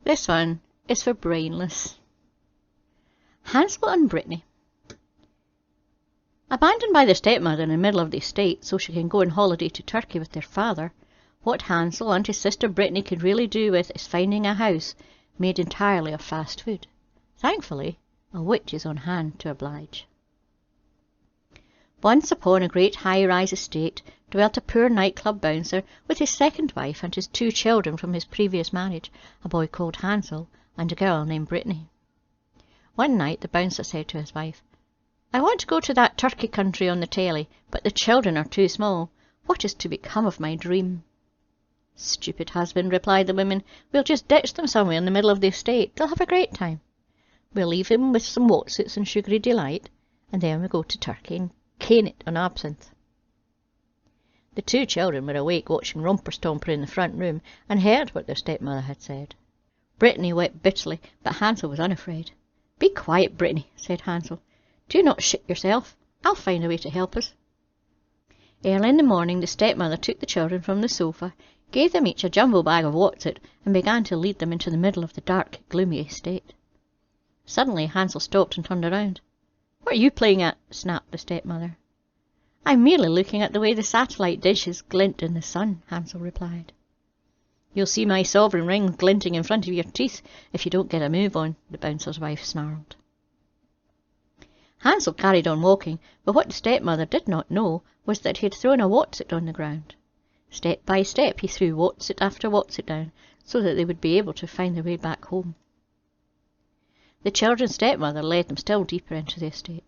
This one is for brainless. Hansel and Britney. Abandoned by their stepmother in the middle of the estate so she can go on holiday to Turkey with their father, what Hansel and his sister Britney could really do with is finding a house made entirely of fast food. Thankfully, a witch is on hand to oblige. Once upon a great high-rise estate dwelt a poor nightclub bouncer with his second wife and his 2 children from his previous marriage, a boy called Hansel and a girl named Britney. One night the bouncer said to his wife, "I want to go to that Turkey country on the telly, but the children are too small. What is to become of my dream?" "Stupid husband," replied the woman, "we'll just ditch them somewhere in the middle of the estate. They'll have a great time. We'll leave him with some Wotsits and sugary delight, and then we'll go to Turkey and cane it on absinthe." The 2 children were awake watching Romper Stomper in the front room and heard what their stepmother had said. Britney wept bitterly, but Hansel was unafraid. "Be quiet, Britney," said Hansel. "Do not shit yourself. I'll find a way to help us." Early in the morning the stepmother took the children from the sofa, gave them each a jumbo bag of Wotsit, and began to lead them into the middle of the dark, gloomy estate. Suddenly Hansel stopped and turned around. "What are you playing at?" snapped the stepmother. "I'm merely looking at the way the satellite dishes glint in the sun," Hansel replied. "You'll see my sovereign ring glinting in front of your teeth if you don't get a move on," the bouncer's wife snarled. Hansel carried on walking, but what the stepmother did not know was that he had thrown a Wotsit on the ground. Step by step he threw Wotsit after Wotsit down, so that they would be able to find their way back home. The children's stepmother led them still deeper into the estate,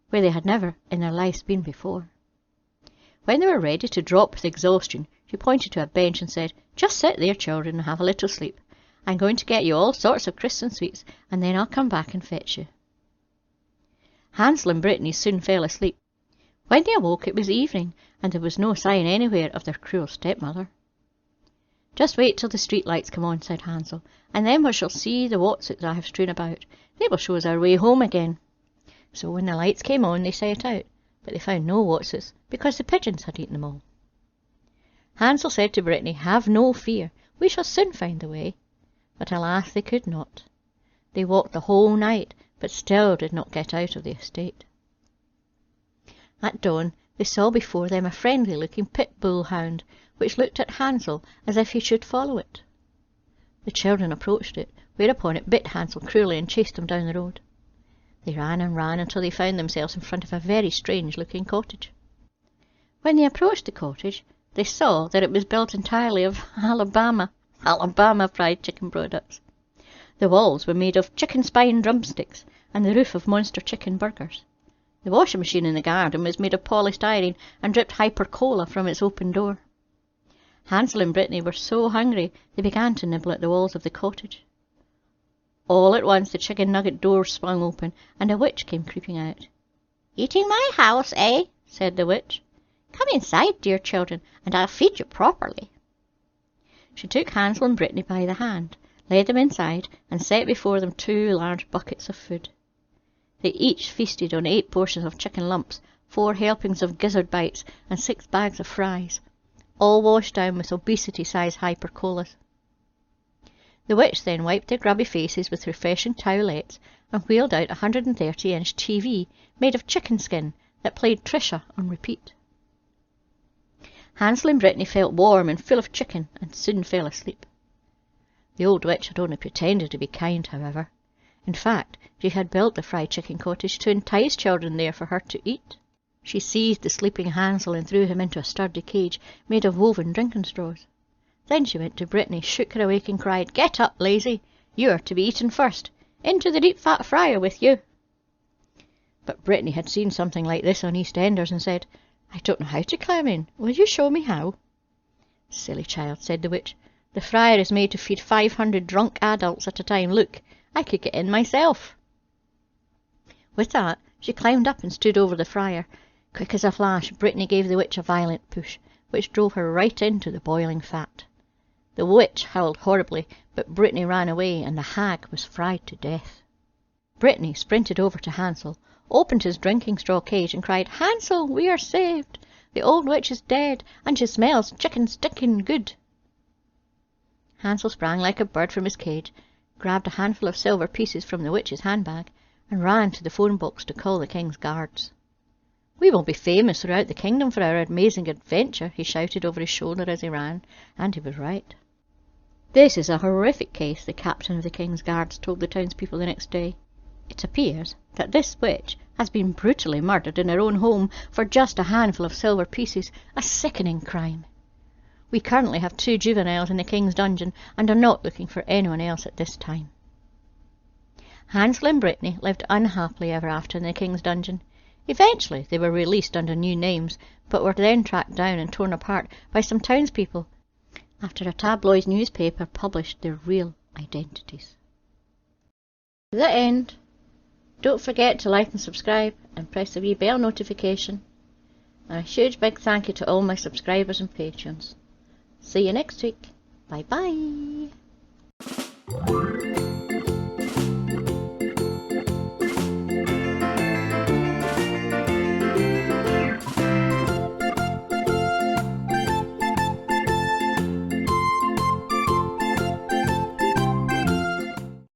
where they had never in their lives been before. When they were ready to drop with exhaustion, she pointed to a bench and said, "Just sit there, children, and have a little sleep. I'm going to get you all sorts of crisps and sweets, and then I'll come back and fetch you." Hansel and Britney soon fell asleep. When they awoke it was evening, and there was no sign anywhere of their cruel stepmother. "Just wait till the street lights come on," said Hansel, "and then we shall see the Wotsits I have strewn about. They will show us our way home again." So when the lights came on they set out, but they found no Wotsits, because the pigeons had eaten them all. Hansel said to Britney, "Have no fear, we shall soon find the way." But alas, they could not. They walked the whole night, but still did not get out of the estate. At dawn they saw before them a friendly-looking pit-bull hound, which looked at Hansel as if he should follow it. The children approached it, whereupon it bit Hansel cruelly and chased them down the road. They ran and ran until they found themselves in front of a very strange-looking cottage. When they approached the cottage, they saw that it was built entirely of Alabama fried chicken products. The walls were made of chicken spine drumsticks, and the roof of monster chicken burgers. The washing machine in the garden was made of polystyrene and dripped hyper-cola from its open door. Hansel and Britney were so hungry they began to nibble at the walls of the cottage. All at once the chicken nugget door swung open, and a witch came creeping out. "Eating my house, eh?" said the witch. "Come inside, dear children, and I'll feed you properly." She took Hansel and Britney by the hand, led them inside, and set before them 2 large buckets of food. They each feasted on 8 portions of chicken lumps, 4 helpings of gizzard bites, and 6 bags of fries, all washed down with obesity-sized hyper-colas. The witch then wiped their grubby faces with refreshing towelettes and wheeled out a 130-inch TV made of chicken skin that played Trisha on repeat. Hansel and Britney felt warm and full of chicken and soon fell asleep. The old witch had only pretended to be kind, however. In fact, she had built the fried chicken cottage to entice children there for her to eat. She seized the sleeping Hansel and threw him into a sturdy cage made of woven drinking straws. Then she went to Britney, shook her awake, and cried, "Get up, lazy! You are to be eaten first. Into the deep fat fryer with you!" But Britney had seen something like this on EastEnders and said, "I don't know how to climb in. Will you show me how?" "Silly child," said the witch. "The fryer is made to feed 500 drunk adults at a time. Look, I could get in myself." With that, she climbed up and stood over the fryer. Quick as a flash, Britney gave the witch a violent push, which drove her right into the boiling fat. The witch howled horribly, but Britney ran away, and the hag was fried to death. Britney sprinted over to Hansel, opened his drinking straw cage, and cried, "Hansel, we are saved! The old witch is dead, and she smells chicken stinking good." Hansel sprang like a bird from his cage, grabbed a handful of silver pieces from the witch's handbag, and ran to the phone box to call the king's guards. "We will be famous throughout the kingdom for our amazing adventure," he shouted over his shoulder as he ran, and he was right. "This is a horrific case," the captain of the king's guards told the townspeople the next day. "It appears that this witch has been brutally murdered in her own home for just a handful of silver pieces, a sickening crime. We currently have 2 juveniles in the king's dungeon and are not looking for anyone else at this time." Hansel and Britney lived unhappily ever after in the king's dungeon. Eventually they were released under new names, but were then tracked down and torn apart by some townspeople after a tabloid newspaper published their real identities. The end. Don't forget to like and subscribe and press the wee bell notification. And a huge big thank you to all my subscribers and patrons. See you next week. Bye bye.